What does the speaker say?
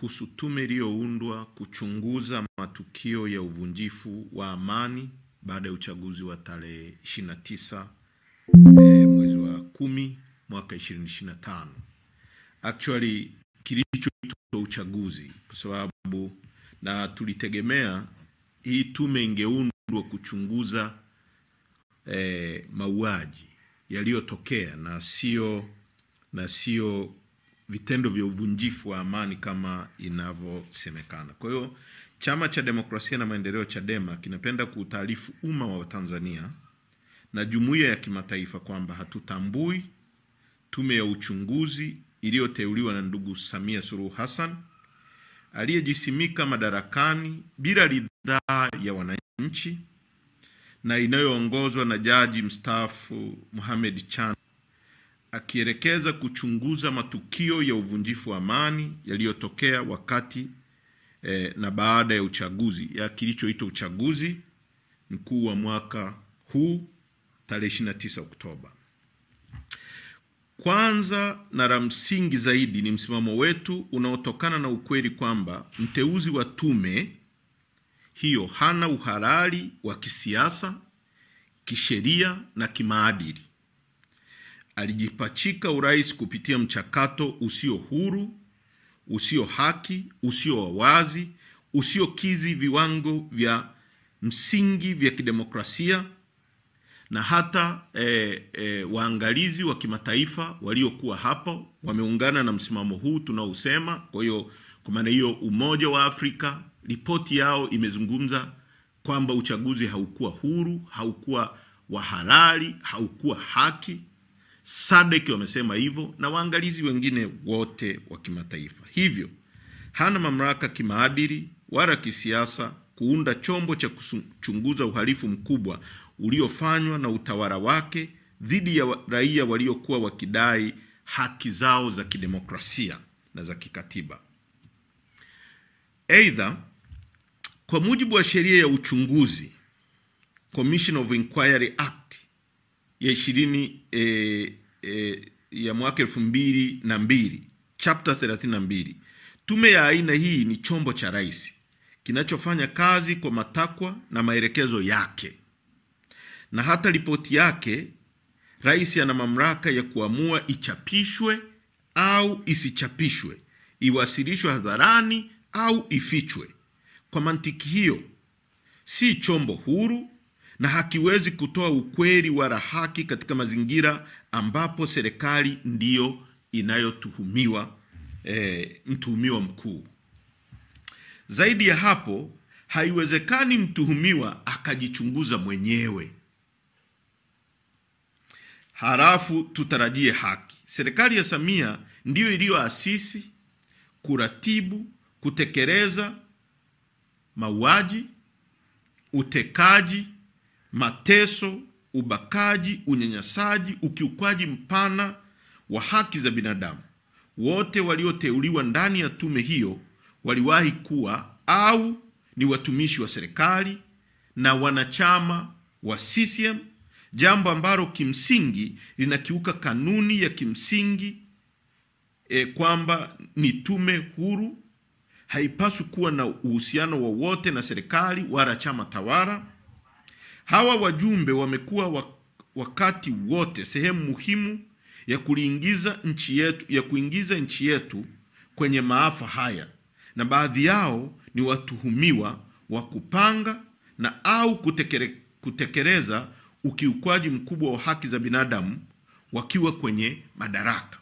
kuhusu tume iliyoundwa kuchunguza matukio ya uvunjifu wa amani baada ya uchaguzi wa tarehe 29 mwezi wa 10 mwaka 2025. Actually kilichoitwa uchaguzi kwa sababu na tulitegemea hii tume ingeundwa kuchunguza mauaji yaliyotokea na sio vitendo vya uvunjifu wa amani kama inavyosemekana. Kwa hiyo Chama cha Demokrasia na Maendeleo Chadema kinapenda kuutaarifu umma wa Tanzania na jumuiya ya kimataifa kwamba hatutambui tume ya uchunguzi iliyoteuliwa na ndugu Samia Suluhu Hassan aliyejisimika madarakani bila ridhaa ya wananchi na inayoongozwa na jaji mstaafu Mohamed Chan, akielekeza kuchunguza matukio ya uvunjifu wa amani yaliyotokea wakati na baada ya uchaguzi ya kilichoitwa uchaguzi mkuu wa mwaka huu tarehe 29 Oktoba. Kwanza na la msingi zaidi ni msimamo wetu unaotokana na ukweli kwamba mteuzi wa tume hiyo hana uhalali wa kisiasa, kisheria na kimaadili. Alijipachika urais kupitia mchakato usio huru, usio haki, usio wazi, usiokizi viwango vya msingi vya kidemokrasia, na hata waangalizi wa kimataifa waliokuwa hapo wameungana na msimamo huu tunaousema. Kwa hiyo kwa maana hiyo Umoja wa Afrika ripoti yao imezungumza kwamba uchaguzi haukuwa huru, haukuwa wa halali, haukuwa haki. SADC wamesema hivyo na waangalizi wengine wote wa kimataifa. Hivyo hana mamlaka kimaadili wala kisiasa kuunda chombo cha kuchunguza uhalifu mkubwa uliofanywa na utawala wake dhidi ya raia waliokuwa wakidai haki zao za kidemokrasia na za kikatiba. Aidha, kwa mujibu wa sheria ya uchunguzi Commission of Inquiry Act ya 20 ya mwaka 2002 chapter 32, tume ya aina hii ni chombo cha rais kinachofanya kazi kwa matakwa na maelekezo yake, na hata ripoti yake rais ana mamlaka ya kuamua ichapishwe au isichapishwe, iwasilishwe hadharani au ifichwe. Kwa mantiki hiyo si chombo huru na hakiwezi kutoa ukweli wala haki katika mazingira ambapo serikali ndiyo inayotuhumiwa mtuhumiwa mkuu. Zaidi ya hapo, haiwezekani mtuhumiwa akajichunguza mwenyewe halafu tutarajie haki. Serikali ya Samia ndiyo iliyoasisi, kuratibu, kutekeleza mauaji, utekaji, mateso, ubakaji, unyanyasaji, ukiukwaji mpana wa haki za binadamu. Wote walioteuliwa ndani ya tume hiyo waliwahi kuwa au ni watumishi wa serikali na wanachama wa CCM, jambo ambalo kimsingi linakiuka kanuni ya kimsingi kwamba ni tume huru, haipaswi kuwa na uhusiano wowote na serikali wala chama tawala. Hawa wajumbe wamekuwa wakati wote sehemu muhimu ya kuingiza nchi yetu kwenye maafa haya, na baadhi yao ni watuhumiwa wa kupanga na au kutekeleza ukiukwaji mkubwa wa haki za binadamu wakiwa kwenye madaraka.